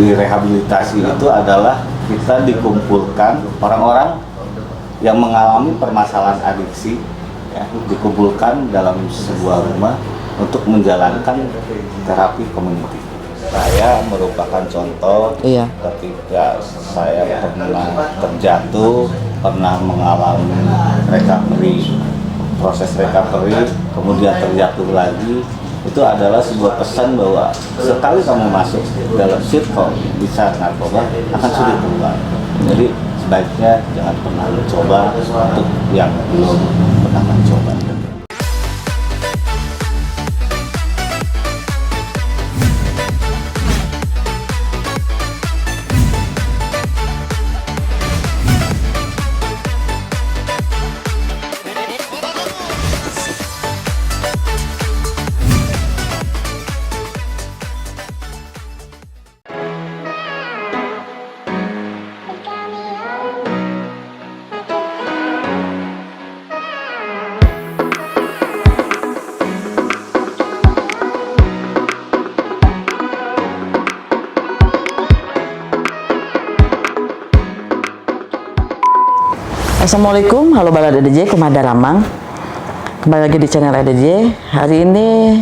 di rehabilitasi itu adalah kita dikumpulkan orang-orang yang mengalami permasalahan adiksi, ya, dikumpulkan dalam sebuah rumah untuk menjalankan terapi komuniti. Saya merupakan contoh ketika saya pernah terjatuh, pernah mengalami proses recovery, kemudian terjatuh lagi. Itu adalah sebuah pesan bahwa sekali kamu masuk dalam circle bisa narkoba akan sulit keluar. Jadi sebaiknya jangan pernah mencoba untuk yang belum pernah mencoba. Assalamualaikum, halo Balad EDJ, Kumada Ramang. Kembali lagi di channel EDJ. Hari ini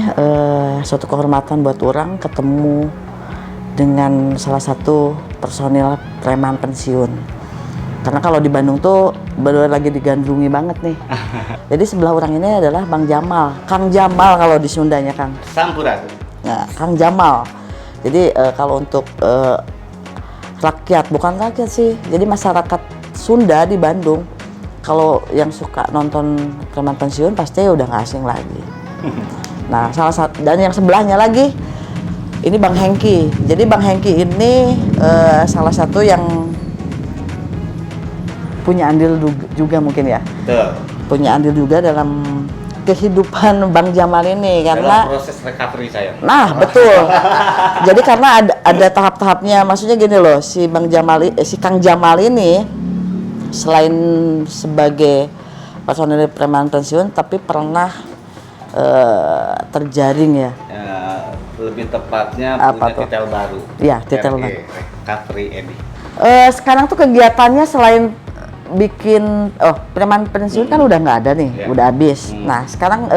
suatu kehormatan buat orang ketemu dengan salah satu personil preman pensiun. Karena kalau di Bandung tuh baru lagi digandrungi banget nih. Jadi sebelah orang ini adalah Bang Jamal, Kang Jamal kalau di Sundanya, Kang. Sampurasun. Nah, Kang Jamal. Jadi kalau untuk rakyat, bukan rakyat sih, jadi masyarakat Sunda di Bandung, kalau yang suka nonton preman pensiun pasti udah nggak asing lagi. Nah, salah satu dan yang sebelahnya lagi ini Bang Hengki. Jadi Bang Hengki ini salah satu yang punya andil juga mungkin ya. Betul. Punya andil juga dalam kehidupan Bang Jamal ini karena dalam proses recovery saya. Nah, betul. Jadi karena ada tahap-tahapnya. Maksudnya gini loh, si Kang Jamal ini selain sebagai personil preman pensiun tapi pernah terjaring ya. Lebih tepatnya apa punya tuh? titel baru. Iya, titel baru. Recovery Edi. Sekarang tuh kegiatannya selain bikin preman pensiun kan udah nggak ada nih, udah habis. Nah, sekarang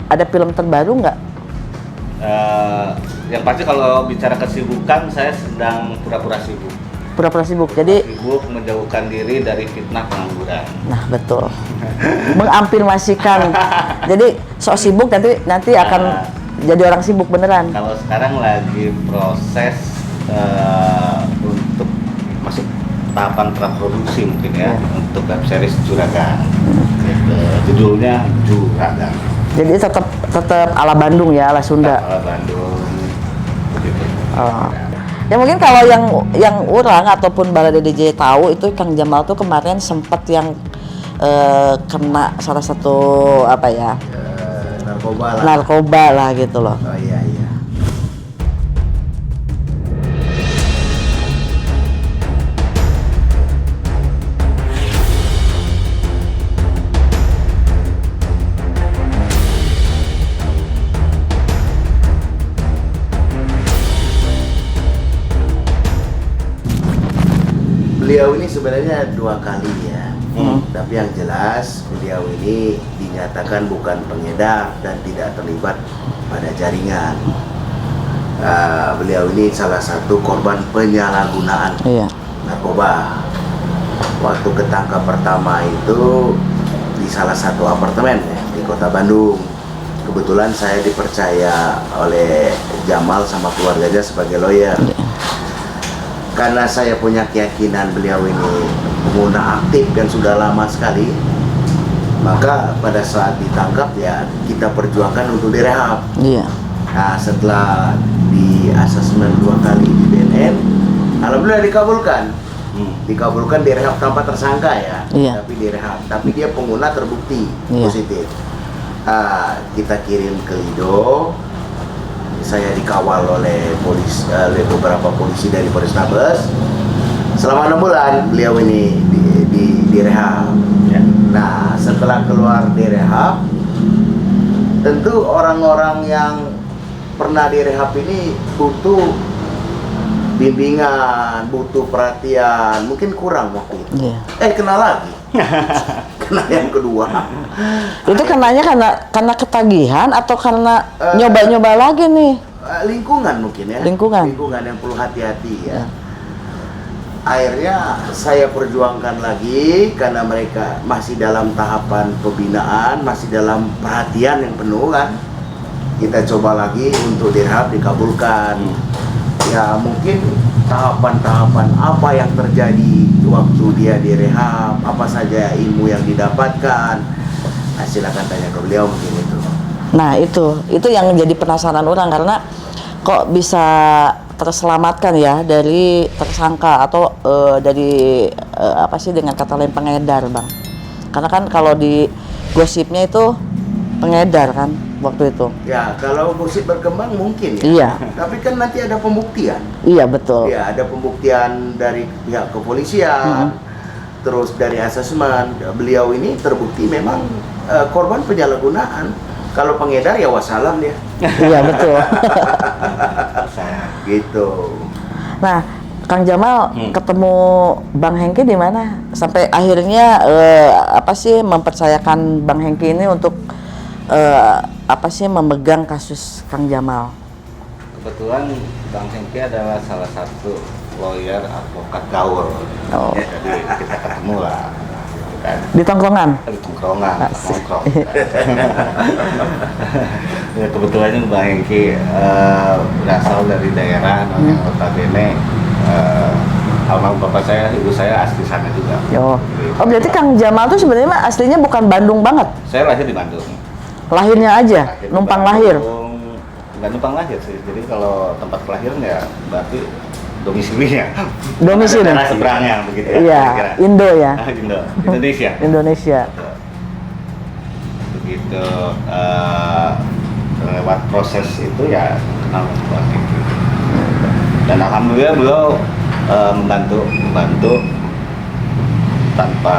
ada film terbaru nggak? Yang pasti kalau bicara kesibukan, saya sedang pura-pura sibuk. Pura-pura sibuk, jadi sibuk menjauhkan diri dari fitnah pengangguran. Nah, betul. Mengafirmasikan. Jadi sok sibuk nanti akan jadi orang sibuk beneran. Kalau sekarang lagi proses untuk masuk tahapan praproduksi mungkin ya, untuk web series Juragan. Judulnya Juragan. Jadi tetap ala Bandung ya, ala Sunda. Ala Bandung. Begitu. Ya mungkin kalau yang orang ataupun Balad EDJ tahu itu Kang Jamal tuh kemarin sempat yang kena salah satu narkoba lah gitu loh. Oh iya. Beliau ini sebenarnya 2 kali ya, tapi yang jelas beliau ini dinyatakan bukan pengedar dan tidak terlibat pada jaringan. Beliau ini salah satu korban penyalahgunaan narkoba. Waktu ketangkap pertama itu di salah satu apartemen ya, di kota Bandung. Kebetulan saya dipercaya oleh Jamal sama keluarganya sebagai lawyer. Karena saya punya keyakinan beliau ini pengguna aktif dan sudah lama sekali, maka pada saat ditangkap ya kita perjuangkan untuk direhab. Iya. Nah, setelah di asesmen 2 kali di BNN, alhamdulillah dikabulkan. Dikabulkan direhab tanpa tersangka ya, tapi direhab. Tapi dia pengguna terbukti positif. Kita kirim ke Lido. Saya dikawal oleh beberapa polisi dari Polrestabes. Selama 6 bulan beliau ini direhab. Nah, setelah keluar direhab, tentu orang-orang yang pernah direhab ini butuh bimbingan, butuh perhatian, mungkin kurang waktu itu. Iya. Kena lagi. Kena yang kedua. Itu kenanya karena ketagihan atau karena nyoba-nyoba lagi nih? Lingkungan mungkin ya. Lingkungan yang perlu hati-hati ya. Akhirnya saya perjuangkan lagi karena mereka masih dalam tahapan pembinaan, masih dalam perhatian yang penuh kan. Kita coba lagi untuk direhab, dikabulkan. Ya mungkin tahapan-tahapan apa yang terjadi waktu dia direhab, apa saja ilmu yang didapatkan. Nah, silakan tanya ke beliau mungkin itu. Nah itu yang jadi penasaran orang karena kok bisa terselamatkan ya dari tersangka atau dari apa sih dengan kata lain pengedar bang, karena kan kalau di gosipnya itu pengedar kan waktu itu. Ya kalau gosip berkembang mungkin ya. Iya. Tapi kan nanti ada pembuktian. Iya betul. Ya ada pembuktian dari pihak kepolisian, terus dari asesmen beliau ini terbukti memang korban penyalahgunaan. Kalau pengedar ya wassalam dia. Iya betul. Gitu. Nah, Kang Jamal ketemu Bang Hengki di mana? Sampai akhirnya apa sih mempercayakan Bang Hengki ini untuk apa sih memegang kasus Kang Jamal? Kebetulan Bang Hengki adalah salah satu lawyer advokat gaul. Oh. Jadi kita ketemu lah. Kan. Di tongkrongan? Di tongkrongan, Asik. nongkrong. Ya, kebetulannya Bang Hengki berasal dari daerah yang notabene almarhum bapak saya, ibu saya asli sana juga. Oh berarti Kang Jamal tuh sebenarnya mah aslinya bukan Bandung banget? Saya lahir di Bandung. Lahirnya aja, Lahir di numpang Bandung. lahir? Nggak numpang lahir sih, jadi kalau tempat kelahiran ya berarti domisilinya. Domisili? Daerah seberangnya begitu ya. Iya, kira-kira. Indo ya? Indo, Indonesia. Indonesia. Begitu lewat proses itu ya kenal Bang Hengki. Dan alhamdulillah beliau membantu tanpa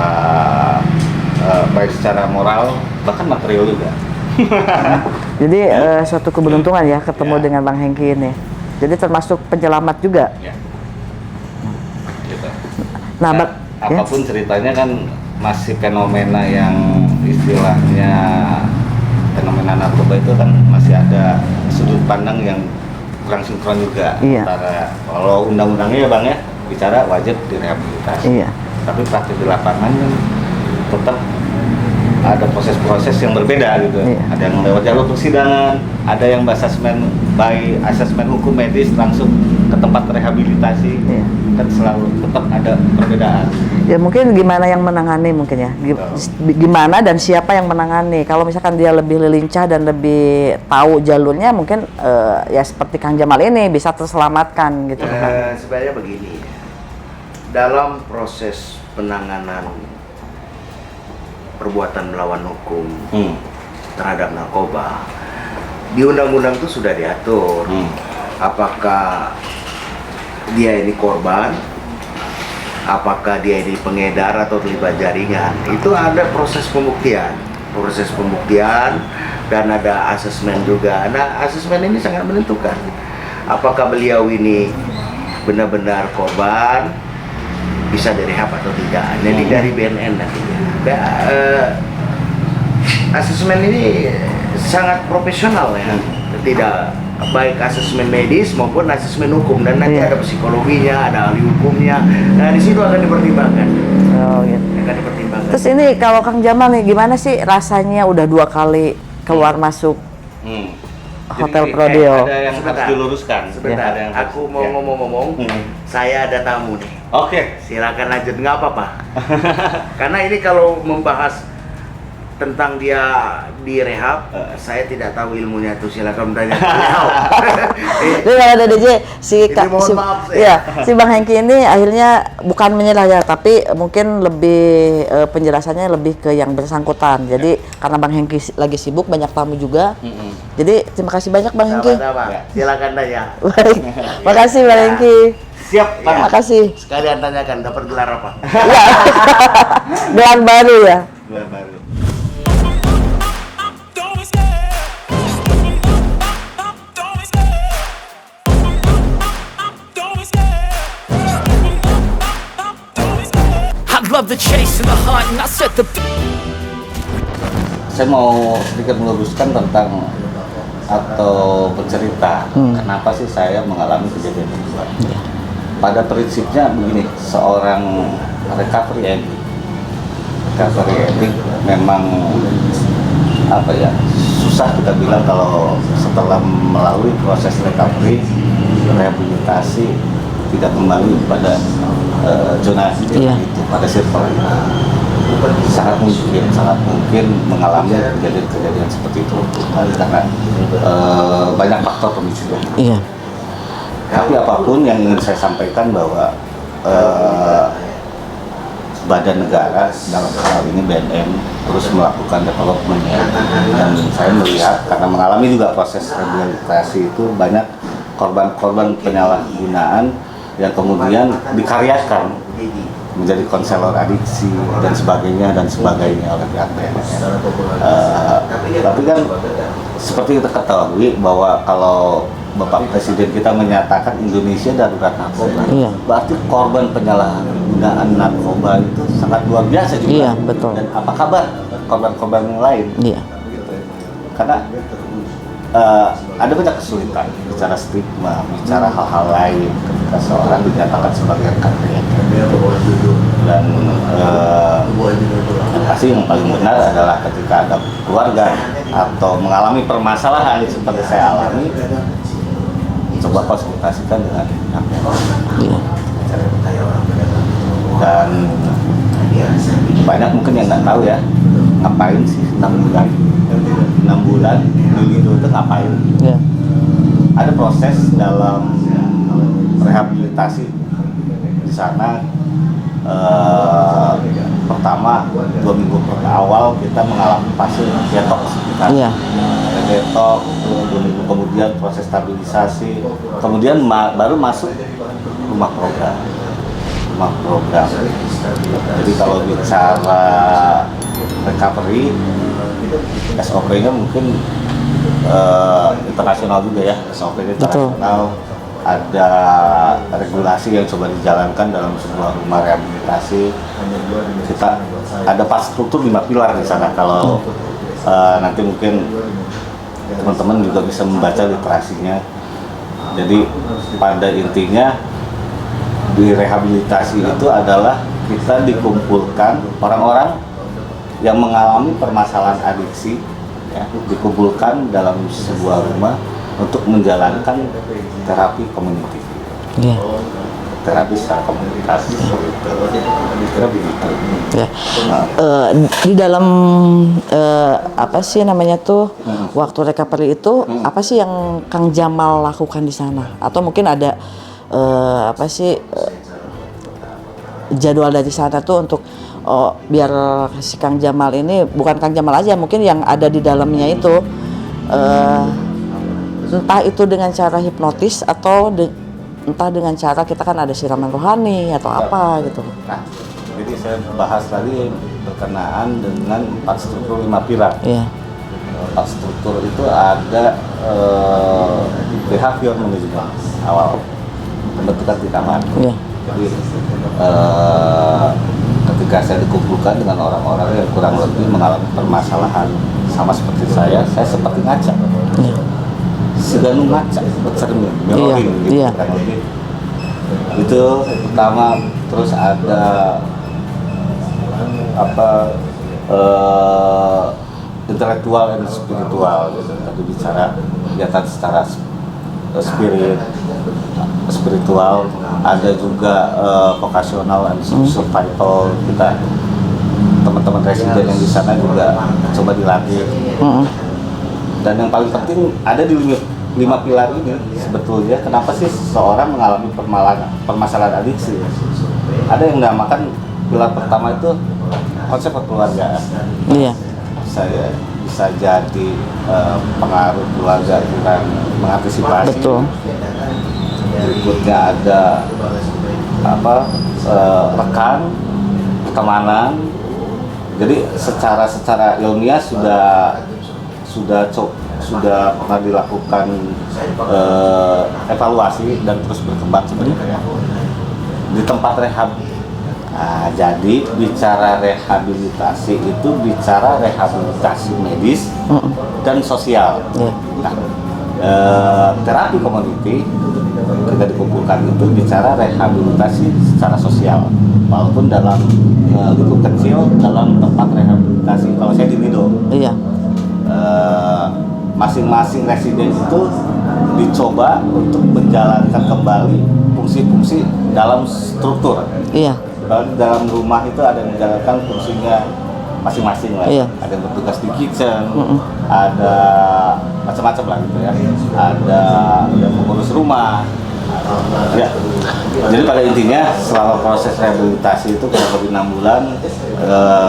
baik secara moral bahkan material juga. Jadi suatu keberuntungan ya ketemu Ya. dengan Bang Hengki ini. Jadi termasuk penyelamat juga. Ya. Gitu. Nah, Ya, apapun ceritanya kan masih fenomena yang istilahnya fenomena narkoba itu kan masih ada sudut pandang yang kurang sinkron juga. Iya. Antara kalau undang-undangnya ya Bang ya bicara wajib direhabilitasi. Iya. Tapi praktik di lapangan kan tetap ada proses-proses yang berbeda gitu. Iya. Ada yang lewat jalur persidangan, ada yang by asesmen hukum medis langsung ke tempat rehabilitasi. Iya. Kan selalu tetap ada perbedaan. Ya mungkin gimana yang menangani mungkin ya. Gimana dan siapa yang menangani. Kalau misalkan dia lebih lincah dan lebih tahu jalurnya mungkin ya seperti Kang Jamal ini bisa terselamatkan gitu kan. Sebenarnya begini, dalam proses penanganan perbuatan melawan hukum terhadap narkoba, di undang-undang itu sudah diatur apakah dia ini korban, apakah dia ini pengedar atau terlibat jaringan. Itu ada proses pembuktian dan ada asesmen juga. Nah, asesmen ini sangat menentukan apakah beliau ini benar-benar korban, bisa direhab atau tidak. Jadi dari BNN nantinya. Asesmen ini sangat profesional ya, tidak baik asesmen medis maupun asesmen hukum, dan nanti ada psikologinya, ada ahli hukumnya. Nah di situ akan dipertimbangkan. Oh gitu. Akan dipertimbangkan. Terus ini kalau Kang Jamal nih gimana sih rasanya udah 2 kali keluar masuk Hotel Jadi, Prodeo? ada yang harus diluruskan. Sebentar, Ada yang aku harus- mau ya. ngomong-ngomong. Saya ada tamu nih. Oke. Silakan lanjut, nggak apa-apa. Karena ini kalau membahas tentang dia direhab, saya tidak tahu ilmunya tuh. Silakan bertanya ke beliau. Jadi kalau ada DJ Ini mohon maaf, si Bang Hengki ini akhirnya bukan menyerah ya, tapi mungkin lebih penjelasannya lebih ke yang bersangkutan. Jadi karena Bang Hengki lagi sibuk, banyak tamu juga. Jadi terima kasih banyak Bang Hengki. Sama-sama. Silakan tanya. Baik, makasih Bang Hengki. Siap, Bang. Makasih. Sekalian tanyakan dapat gelar apa? Ya, gelar baru ya. Baru. Don't be scared. Don't be scared. Don't be scared. love the chase and the hunt, and I set the Saya mau sedikit meluruskan tentang atau bercerita kenapa sih saya mengalami kejadian itu. Pada prinsipnya begini, seorang recovery addict memang apa ya, susah kita bilang kalau setelah melalui proses recovery, rehabilitasi tidak kembali pada zona itu, pada circle itu. Sangat mungkin mengalami kejadian seperti itu karena banyak faktor pemicunya. Iya. Tapi apapun yang ingin saya sampaikan bahwa badan negara dalam hal ini BNN terus melakukan developmentnya, dan saya melihat karena mengalami juga proses rehabilitasi itu banyak korban-korban penyalahgunaan yang kemudian dikaryakan menjadi konselor adiksi dan sebagainya oleh pihak BNN. Tapi kan seperti kita ketahui bahwa kalau Bapak Presiden kita menyatakan Indonesia darurat narkoba, berarti korban penyalahgunaan narkoba itu sangat luar biasa juga. Iya, betul. Dan apa kabar korban-korban yang lain? Iya. Gitu. Karena ada banyak kesulitan bicara stigma, bicara hal-hal lain ketika seorang dinyatakan sebagai rekan dan pasti yang paling benar adalah ketika ada keluarga atau mengalami permasalahan seperti saya alami, coba konsultasikan dengan dan banyak mungkin yang nggak tahu ya, ngapain sih 6 bulan dulu itu ngapain. Ada proses dalam rehabilitasi di sana. Pertama 2 minggu awal kita mengalami fase detox detox, 2 minggu kemudian proses stabilisasi, kemudian baru masuk rumah program. Jadi kalau bicara recovery, SOP-nya mungkin internasional juga ya, SOP-nya internasional. Ada regulasi yang coba dijalankan dalam sebuah rumah rehabilitasi. Kita ada struktur 5 pilar di sana. Kalau nanti mungkin teman-teman juga bisa membaca literasinya. Jadi pada intinya di rehabilitasi itu adalah kita dikumpulkan orang-orang yang mengalami permasalahan adiksi, ya, dikumpulkan dalam sebuah rumah untuk menjalankan terapi komuniti, terapi secara komunitas, kira begitu. Di dalam apa sih namanya tuh waktu recovery itu apa sih yang Kang Jamal lakukan di sana? Atau mungkin ada apa sih jadwal dari sana tuh untuk biar si Kang Jamal ini, bukan Kang Jamal aja, mungkin yang ada di dalamnya itu entah itu dengan cara hipnotis atau entah dengan cara kita kan ada siraman rohani atau apa gitu. Nah, jadi saya bahas tadi berkenaan dengan 4 struktur 5 pilar. 4 struktur itu ada behavior management awal, pembentukan tindakan. Jadi ketika saya dikumpulkan dengan orang-orang yang kurang lebih mengalami permasalahan sama seperti saya seperti ngaca. Sedang ngaca, bercermin, mirroring gitu kurang lebih. Itu pertama, terus ada intelektual dan spiritual gitu. Tadi bicara kegiatan secara spiritual, ada juga vocational and survival. Kita teman-teman residen yang di sana juga coba dilatih. Dan yang paling penting ada di 5 pilar ini sebetulnya kenapa sih seseorang mengalami permasalahan adiksi. Ada yang dinamakan pilar pertama itu konsep kekeluargaan. Bisa jadi pengaruh keluarga kurang mengantisipasi. Berikutnya ada rekan, pertemanan. Jadi secara ilmiah sudah pernah dilakukan evaluasi dan terus berkembang sebenarnya. Di tempat rehab Nah, jadi bicara rehabilitasi itu bicara rehabilitasi medis dan sosial. Iya. Nah, terapi community ketika dikumpulkan itu bicara rehabilitasi secara sosial, walaupun dalam lingkup kecil dalam tempat rehabilitasi. Kalau saya di Mido, Iya. masing-masing residen itu dicoba untuk menjalankan kembali fungsi-fungsi dalam struktur. Iya. Kalau di dalam rumah itu ada yang menjalankan fungsinya masing-masing lah. Iya. Ada yang bertugas di kitchen, ada macam-macam lah gitu ya. Ada yang mengurus rumah. Ya. Jadi pada intinya selama proses rehabilitasi itu kurang lebih 6 bulan,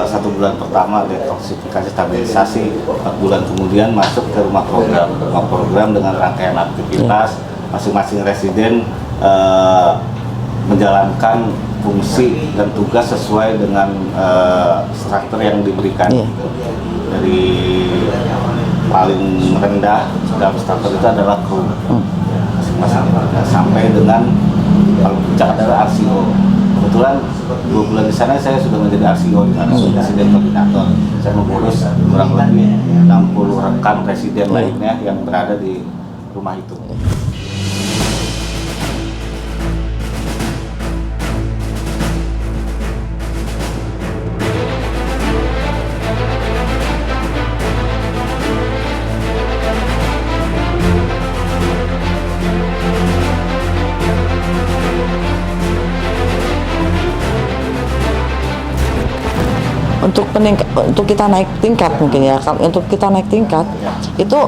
1 bulan pertama detoksifikasi stabilisasi, 4 bulan kemudian masuk ke rumah program dengan rangkaian aktivitas. Masing-masing residen menjalankan fungsi dan tugas sesuai dengan struktur yang diberikan. Iya. Dari paling rendah dalam struktur itu adalah kru masing-masing, sampai dengan paling puncak adalah RCO. Kebetulan 2 bulan di sana saya sudah menjadi RCO di sana, residen koordinator. Saya mengurus kurang lebih 60 rekan residen lainnya yang berada di rumah itu. Untuk kita naik tingkat mungkin ya. Kalau untuk kita naik tingkat itu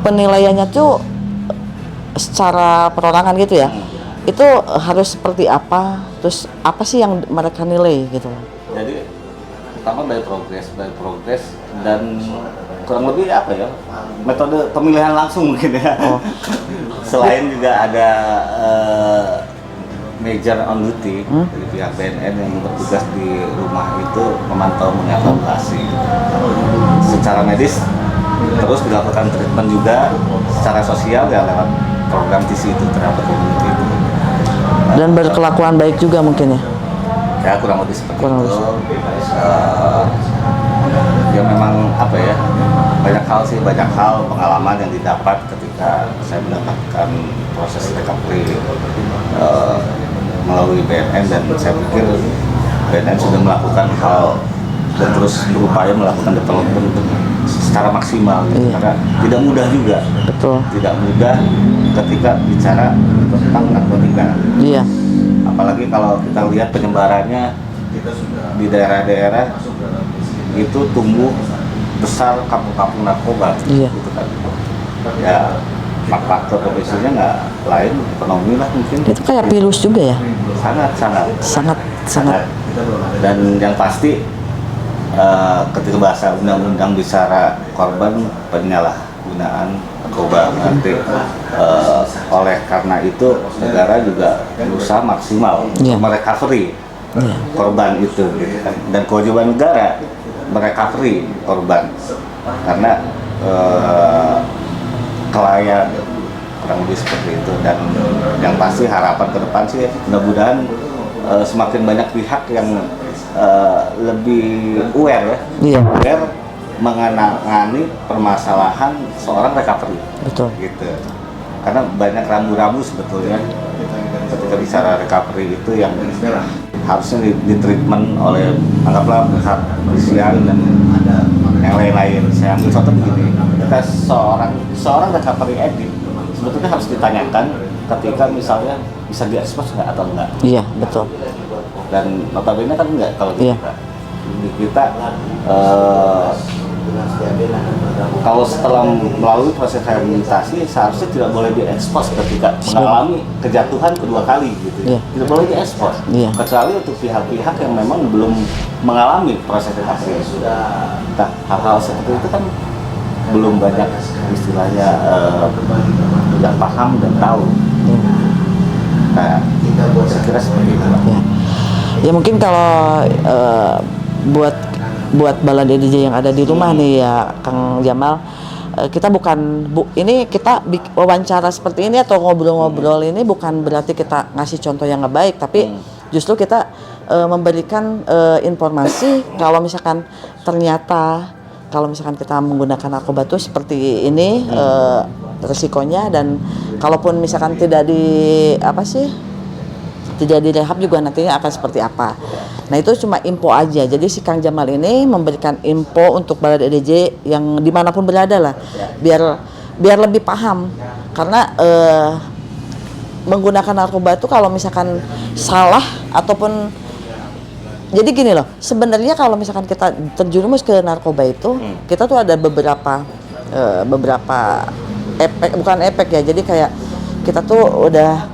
penilaiannya tuh secara perorangan gitu ya. Itu harus seperti apa? Terus apa sih yang mereka nilai gitu? Jadi pertama by progress dan kurang lebih apa ya, metode pemilihan langsung mungkin ya. Selain juga ada major on duty dari pihak BNN yang bertugas di rumah itu memantau, mengevaluasi secara medis, terus dilakukan treatment juga secara sosial ya lewat program TC itu, terapi community itu. Dan berkelakuan baik juga mungkin ya. Ya kurang lebih seperti Kurang itu. lebih. Ya memang apa ya, banyak hal pengalaman yang didapat ketika saya mendapatkan proses recovery melalui BNN, dan saya pikir BNN sudah melakukan hal dan terus berupaya melakukan development secara maksimal gitu. Karena tidak mudah juga. Betul. Tidak mudah ketika bicara tentang narkotika. Iya. Apalagi kalau kita lihat penyebarannya di daerah-daerah itu tumbuh besar kampung-kampung narkoba. Iya. Gitu kan. Ya faktor pemicunya nggak lain ekonomi lah mungkin. Itu kayak virus juga ya. Sangat. Dan yang pasti ketika bahasa undang-undang bicara korban penyalahgunaan narkoba, nanti oleh karena itu negara juga berusaha maksimal merecovery korban itu gitu kan. Dan kewajiban negara merecovery korban karena klien, kurang lebih seperti itu. Dan yang pasti harapan ke depan sih mudah-mudahan semakin banyak pihak yang lebih aware ya, aware mengenai permasalahan seorang recovery. Betul. Gitu. Karena banyak rambu-rambu sebetulnya ketika bicara recovery itu yang harusnya di treatment oleh anggaplah pihak polisian dan yang lain-lain. Saya ambil contoh begini, ketika seorang recovery addict sebetulnya harus ditanyakan ketika misalnya bisa diekspos nggak atau enggak. Iya, betul. Dan notabene kan enggak kalau di kita kalau setelah melalui proses rehabilitasi seharusnya tidak boleh diekspos ketika mengalami kejatuhan kedua kali gitu. Tidak boleh diekspos. Kecuali untuk pihak-pihak yang memang belum mengalami proses recovery. Nah, hal-hal seperti itu kan belum banyak istilahnya tidak paham dan tahu. Nah, saya kira seperti itu. Ya mungkin kalau buat balad DJ yang ada di rumah nih ya Kang Jamal, kita ini kita wawancara seperti ini atau ngobrol-ngobrol ini bukan berarti kita ngasih contoh yang nggak baik, tapi justru kita memberikan informasi kalau misalkan ternyata kalau misalkan kita menggunakan narkoba itu seperti ini resikonya, dan kalaupun misalkan tidak direhab juga nantinya akan seperti apa. Nah itu cuma info aja. Jadi si Kang Jamal ini memberikan info untuk Balada EDJ yang dimanapun berada lah, biar lebih paham. Karena menggunakan narkoba itu kalau misalkan salah ataupun, jadi gini loh, sebenarnya kalau misalkan kita terjerumus ke narkoba itu, kita tuh ada beberapa efek, bukan efek ya. Jadi kayak kita tuh udah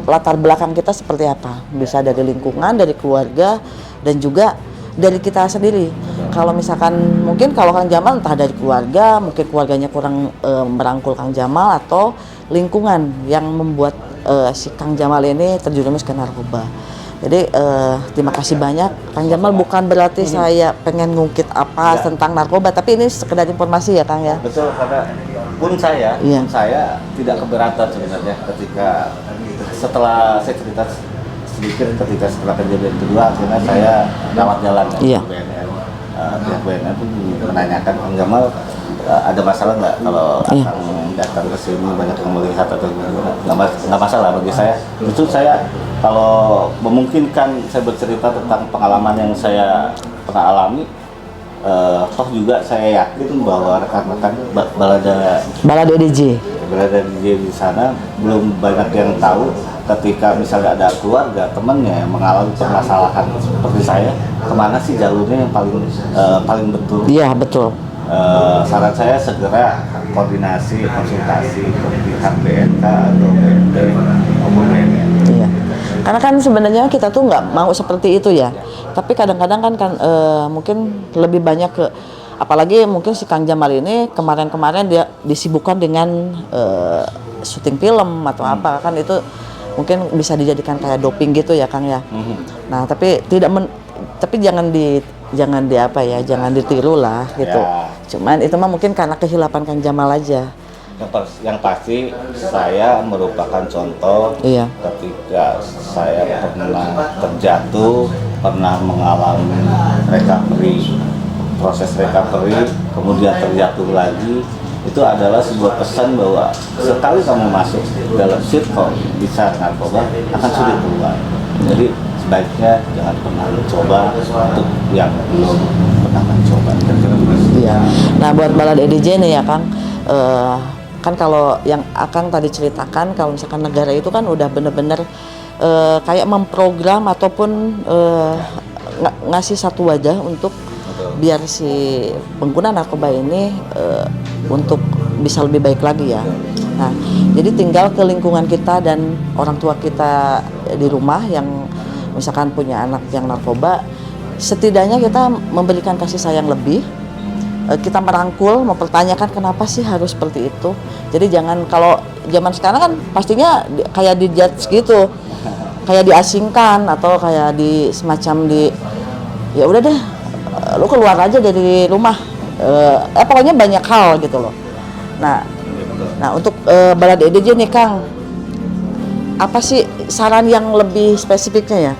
latar belakang kita seperti apa, bisa dari lingkungan, dari keluarga, dan juga dari kita sendiri. Kalau misalkan mungkin kalau Kang Jamal entah dari keluarga, mungkin keluarganya kurang merangkul Kang Jamal, atau lingkungan yang membuat si Kang Jamal ini terjerumus ke narkoba. Jadi terima kasih banyak Kang Jamal, bukan berarti saya pengen ngungkit apa tentang narkoba, tapi ini sekedar informasi ya Kang ya. Betul, karena pun saya tidak keberatan sebenarnya ketika setelah saya cerita sedikit, ketika setelah kejadian kedua akhirnya saya rawat jalan ke BNN. Pihak BNN pun menanyakan Kang Jamal ada masalah nggak kalau akan datang ke sini, banyak yang melihat atau nggak masalah bagi saya. Justru saya kalau memungkinkan saya bercerita tentang pengalaman yang saya pernah alami, toh juga saya yakin bahwa rekan-rekan Balada EDJ di sana belum banyak yang tahu ketika misalnya ada keluarga, temannya yang mengalami permasalahan seperti saya, kemana sih jalurnya yang paling betul? Iya betul. Saran saya segera koordinasi, konsultasi ke pihak BNK atau BNP maupun BNN. Iya. Karena kan sebenarnya kita tuh nggak mau seperti itu ya. Tapi kadang-kadang kan mungkin lebih banyak ke, apalagi mungkin si Kang Jamal ini kemarin-kemarin dia disibukkan dengan syuting film atau apa, kan itu mungkin bisa dijadikan kayak doping gitu ya Kang ya. Nah tapi tapi jangan ditiru lah gitu. Cuman itu mah mungkin karena kehilapan Kang Jamal aja. Yang pasti saya merupakan contoh ketika saya pernah terjatuh, pernah mengalami proses recovery, kemudian terjatuh lagi. Itu adalah sebuah pesan bahwa sekali kamu masuk dalam circle bisa narkoba akan sulit keluar. Jadi sebaiknya jangan pernah mencoba untuk yang belum pernah mencoba. Iya. Nah buat Balada EDJ nih ya Kang, kan kalau yang Akang tadi ceritakan, kalau misalkan negara itu kan udah bener-bener kayak memprogram ataupun ngasih satu wadah untuk biar si pengguna narkoba ini untuk bisa lebih baik lagi ya. Nah, jadi tinggal ke lingkungan kita dan orang tua kita di rumah yang misalkan punya anak yang narkoba, setidaknya kita memberikan kasih sayang lebih. Kita merangkul, mempertanyakan kenapa sih harus seperti itu. Jadi jangan, kalau zaman sekarang kan pastinya kayak dijudge gitu, kayak diasingkan atau kayak semacam ya udah deh, lu keluar aja dari rumah. Pokoknya banyak hal gitu loh. Nah untuk Balada EDJ nih Kang, apa sih saran yang lebih spesifiknya ya?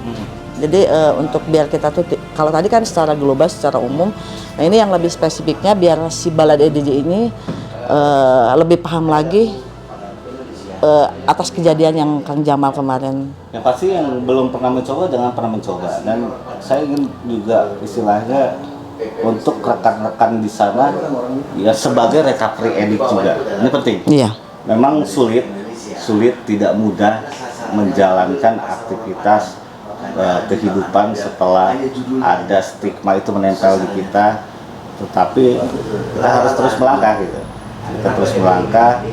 Jadi untuk biar kita tuh, kalau tadi kan secara global, secara umum, nah ini yang lebih spesifiknya biar si Balada EDJ ini lebih paham lagi atas kejadian yang Kang Jamal kemarin. Yang pasti yang belum pernah mencoba jangan pernah mencoba, dan saya ingin juga istilahnya untuk rekan-rekan di sana ya sebagai recovery addict juga, ini penting. Iya. Memang sulit, tidak mudah menjalankan aktivitas kehidupan setelah ada stigma itu menempel di kita, tetapi kita harus terus melangkah gitu. Kita terus melangkah,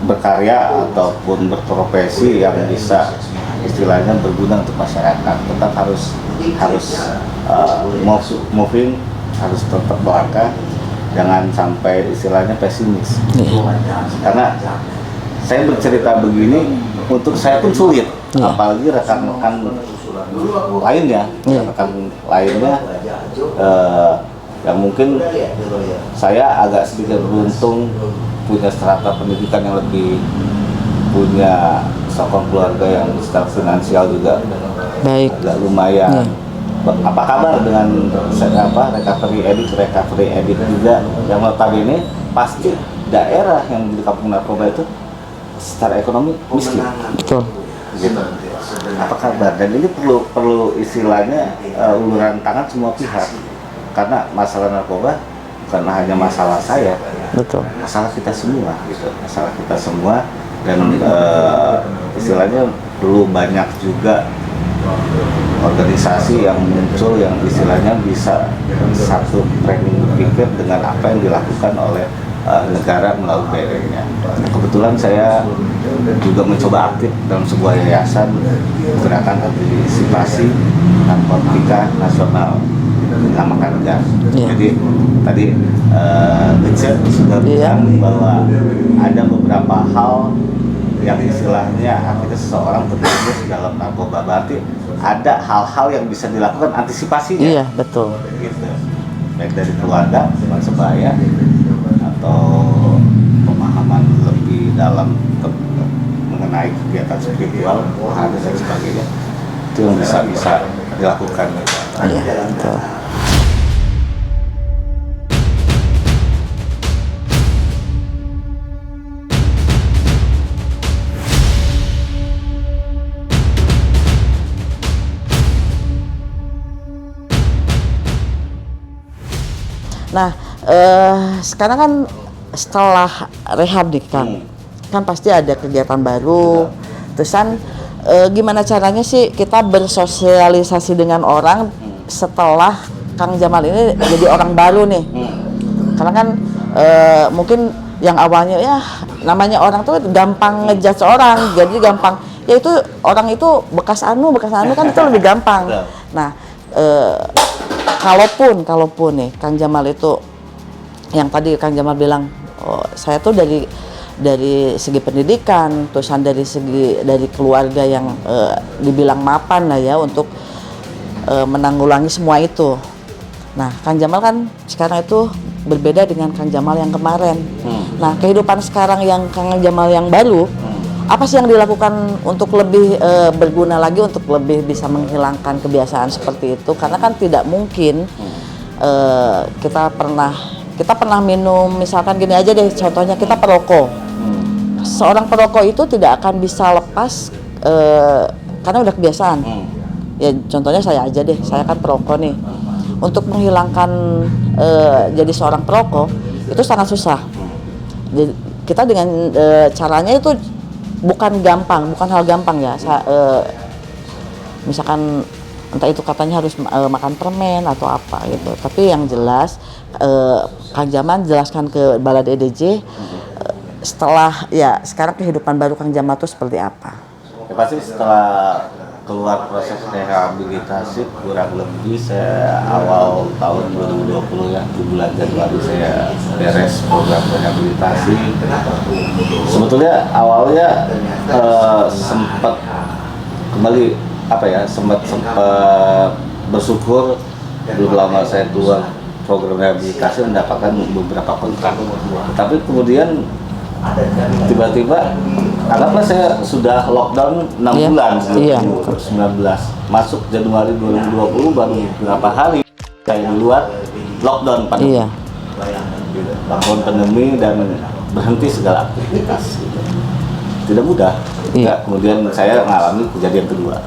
berkarya ataupun berprofesi yang bisa istilahnya berguna untuk masyarakat. Tetap harus moving, harus tetap melangkah, jangan sampai istilahnya pesimis. Karena saya bercerita begini untuk saya pun sulit, apalagi rekan-rekan lainnya, yang mungkin saya agak sedikit beruntung punya strata pendidikan yang lebih punya sokong keluarga yang secara finansial juga Baik. agak lumayan. Apa kabar dengan recovery edit juga yang notabene pasti daerah yang di kampung narkoba itu secara ekonomi miskin. Betul. Gitu. Apa kabar? Dan ini perlu istilahnya uluran tangan semua pihak, karena masalah narkoba bukan hanya masalah saya, Betul. masalah kita semua gitu, masalah kita semua. Dan istilahnya perlu banyak juga organisasi yang muncul yang istilahnya bisa satu framing berpikir dengan apa yang dilakukan oleh negara melalui BNN-nya. Kebetulan saya juga mencoba aktif dalam sebuah yayasan gerakan antisipasi narkotika nasional dinamakan GAN. Jadi tadi Richard sudah bilang bahwa ada beberapa hal yang istilahnya akhirnya seseorang terjerumus dalam narkoba, berarti ada hal-hal yang bisa dilakukan antisipasinya. Iya, betul. Gitu. Baik dari keluarga, teman sebaya, atau pemahaman lebih dalam mengenai kegiatan spiritual, rohani dan sebagainya, itu yang bisa dilakukan. Iya, betul. Nah, sekarang kan setelah rehab nih Kang, kan pasti ada kegiatan baru. Terusan gimana caranya sih kita bersosialisasi dengan orang setelah Kang Jamal ini jadi orang baru nih? Karena kan mungkin yang awalnya ya namanya orang tuh gampang ngejudge orang, jadi gampang ya itu orang itu bekas anu kan itu lebih gampang. Nah, kalaupun nih Kang Jamal itu yang tadi Kang Jamal bilang, oh, saya tuh dari segi pendidikan, terusan dari keluarga yang dibilang mapan lah ya untuk menanggulangi semua itu. Nah, Kang Jamal kan sekarang itu berbeda dengan Kang Jamal yang kemarin. Nah, kehidupan sekarang yang Kang Jamal yang baru, apa sih yang dilakukan untuk lebih berguna lagi, untuk lebih bisa menghilangkan kebiasaan seperti itu? Karena kan tidak mungkin kita pernah minum, misalkan gini aja deh, contohnya kita perokok. Seorang perokok itu tidak akan bisa lepas karena udah kebiasaan. Ya contohnya saya aja deh, saya kan perokok nih. Untuk menghilangkan jadi seorang perokok itu sangat susah. Jadi, kita dengan caranya itu bukan hal gampang ya. Misalkan entah itu katanya harus makan permen atau apa gitu. Tapi yang jelas Kang Jamal jelaskan ke Balad EDJ setelah ya sekarang kehidupan baru Kang Jamal itu seperti apa? Ya pasti setelah keluar proses rehabilitasi kurang lebih saya awal tahun 2020 ya, di bulan Januari saya beres program rehabilitasi. Sebetulnya awalnya sempat kembali sempat bersyukur belum lama saya keluar program rehabilitasi mendapatkan beberapa kontrak. Tapi kemudian tiba-tiba anggaplah saya sudah lockdown 6 bulan 2019, masuk Januari 2020 baru beberapa hari saya di luar lockdown pandemi. Lockdown pandemi dan berhenti segala aktivitas gitu. Tidak mudah. Kemudian saya mengalami kejadian kedua.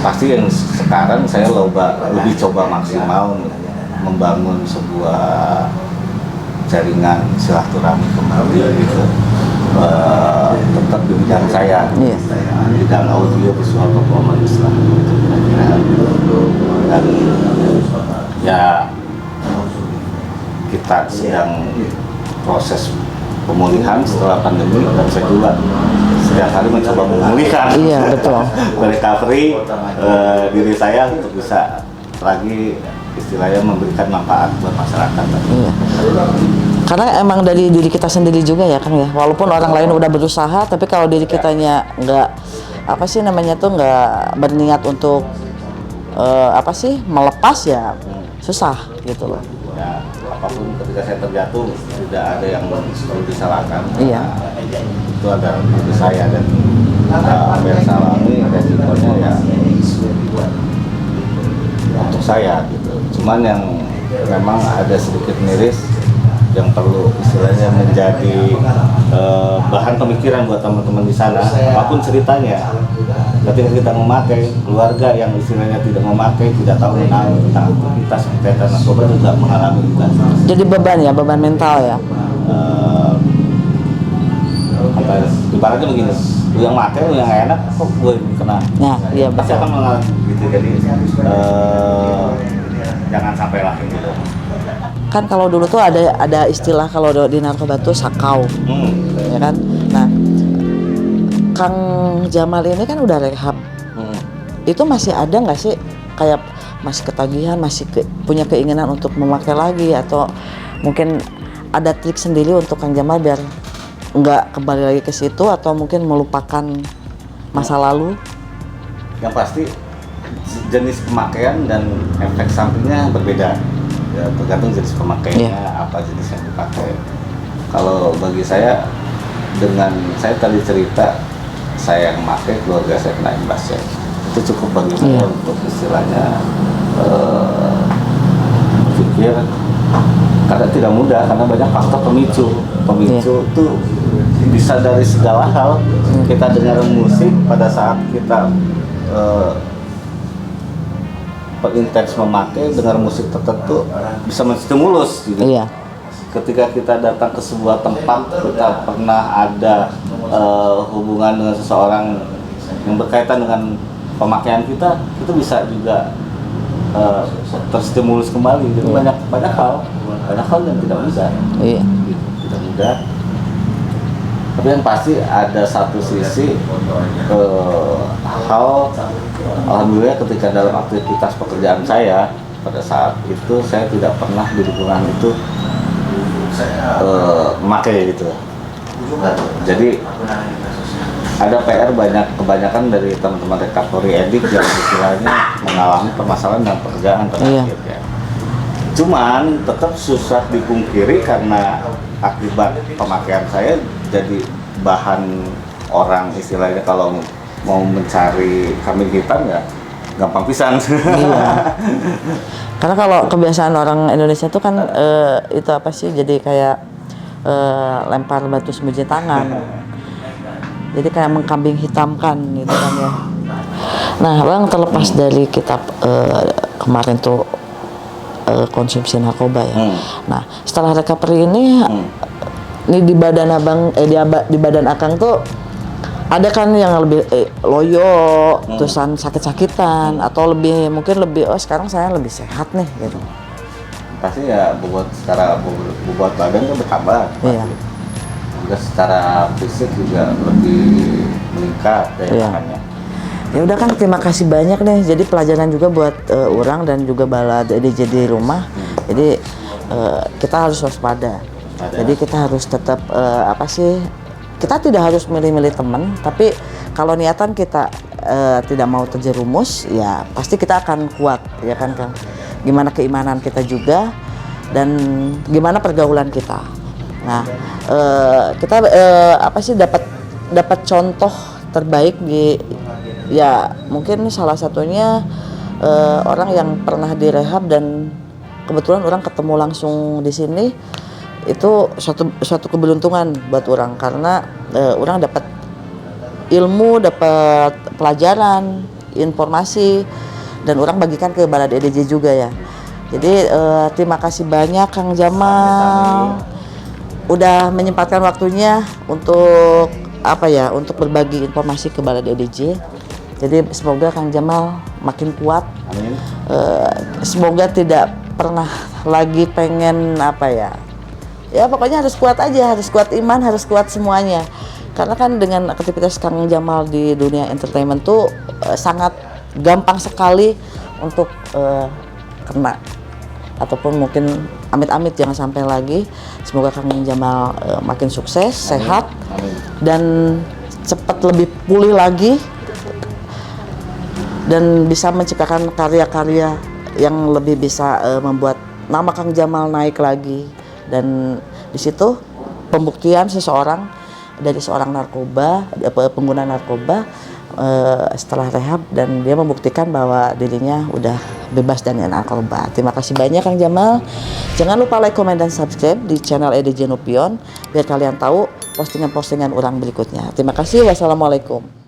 Pasti yang sekarang saya lebih coba maksimal membangun sebuah jaringan silaturahmi kembali gitu, tetap di bidang saya, bidang audio visual performance lah gitu kira-kira. Dan ya kita sedang proses pemulihan setelah pandemi dan saya juga setiap hari mencoba memulihkan recovery diri saya untuk bisa lagi istilahnya memberikan manfaat buat masyarakat. Karena emang dari diri kita sendiri juga ya Kang ya, walaupun orang lain udah berusaha, tapi kalau diri kitanya nggak nggak berniat untuk melepas ya susah gitu loh. Ya, apapun ketika saya terjatuh tidak ada yang perlu disalahkan. Iya. Itu adalah diri saya dan apa yang saya alami resikonya ya untuk saya gitu. Cuman yang memang ada sedikit miris yang perlu istilahnya menjadi bahan pemikiran buat teman-teman di sana, apapun ceritanya. Ketika kita memakai, keluarga yang istilahnya tidak memakai, tidak tahu tentang aktivitas kegiatan narkoba juga mengalami juga. Jadi beban ya, beban mental ya. Ibaratnya begini, lu yang makai, lu yang enak, kok gue kena. Nah, iya Pasti betul. akan mengalami gitu. Jadi jangan sampai lah gitu. Kan kalau dulu tuh ada istilah kalau di narkoba tuh sakau, ya kan. Nah, Kang Jamal ini kan udah rehab. Itu masih ada nggak sih kayak masih ketagihan, masih punya keinginan untuk memakai lagi, atau mungkin ada trik sendiri untuk Kang Jamal biar nggak kembali lagi ke situ, atau mungkin melupakan masa lalu? Yang pasti jenis pemakaian dan efek sampingnya berbeda. Ya, tergantung jenis pemakaiannya, apa jenis yang dipakai. Kalau bagi saya, dengan saya tadi cerita saya yang memakai, keluarga saya kena imbasnya, itu cukup bagi saya untuk istilahnya berpikir. Karena tidak mudah, karena banyak faktor pemicu itu bisa dari segala hal. Kita dengar musik pada saat kita intens memakai, dengar musik tertentu bisa menstimulus gitu. Iya. Ketika kita datang ke sebuah tempat, kita pernah ada hubungan dengan seseorang yang berkaitan dengan pemakaian kita, itu bisa juga terstimulus kembali. Jadi banyak hal yang tidak mudah. Iya. Tidak mudah. Tapi yang pasti ada satu sisi hal, alhamdulillah ketika dalam aktivitas pekerjaan saya pada saat itu saya tidak pernah di lingkungan itu memakai gitu. Jadi ada PR kebanyakan dari teman-teman recovery addict yang istilahnya mengalami permasalahan dalam pekerjaan terakhir ya. Cuman tetap susah dipungkiri karena akibat pemakaian saya jadi bahan orang istilahnya kalau mau mencari kambing hitam ya gampang pisan. Iya. Karena kalau kebiasaan orang Indonesia itu kan itu apa sih, jadi kayak lempar batu sembunyi tangan. Jadi kayak mengkambing hitamkan gitu kan ya. Nah, Bang, terlepas dari kitab kemarin tuh konsumsi narkoba ya. Nah, setelah recovery ini di badan Abang di badan Akang tuh ada kan yang lebih loyo, terusan sakit-sakitan, atau mungkin lebih sekarang saya lebih sehat nih gitu. Pasti ya bobot badan kan bertambah. Iya. Juga secara fisik juga lebih meningkat daya tahannya. Ya udah kan, terima kasih banyak nih. Jadi pelajaran juga buat orang dan juga bala DJ di rumah. Jadi kita harus waspada. Jadi kita harus tetap kita tidak harus milih-milih teman, tapi kalau niatan kita tidak mau terjerumus, ya pasti kita akan kuat, ya kan Kang? Gimana keimanan kita juga, dan gimana pergaulan kita. Nah, kita dapat contoh terbaik ya mungkin salah satunya orang yang pernah direhab, dan kebetulan orang ketemu langsung di sini. Itu suatu keberuntungan buat orang, karena orang dapat ilmu, dapat pelajaran, informasi, dan orang bagikan ke Balad EDJ juga ya. Jadi terima kasih banyak Kang Jamal udah menyempatkan waktunya untuk untuk berbagi informasi ke Balad EDJ. Jadi semoga Kang Jamal makin kuat. Amin. Semoga tidak pernah lagi pengen ya pokoknya harus kuat aja, harus kuat iman, harus kuat semuanya. Karena kan dengan aktivitas Kang Jamal di dunia entertainment tuh sangat gampang sekali untuk kena, ataupun mungkin amit-amit jangan sampai lagi. Semoga Kang Jamal makin sukses, sehat, dan cepat lebih pulih lagi, dan bisa menciptakan karya-karya yang lebih bisa membuat nama Kang Jamal naik lagi, dan di situ pembuktian seseorang dari seorang narkoba, pengguna narkoba setelah rehab, dan dia membuktikan bahwa dirinya udah bebas dari narkoba. Terima kasih banyak Kang Jamal. Jangan lupa like, comment, dan subscribe di channel EDJ Nopion biar kalian tahu postingan-postingan orang berikutnya. Terima kasih. Wassalamualaikum.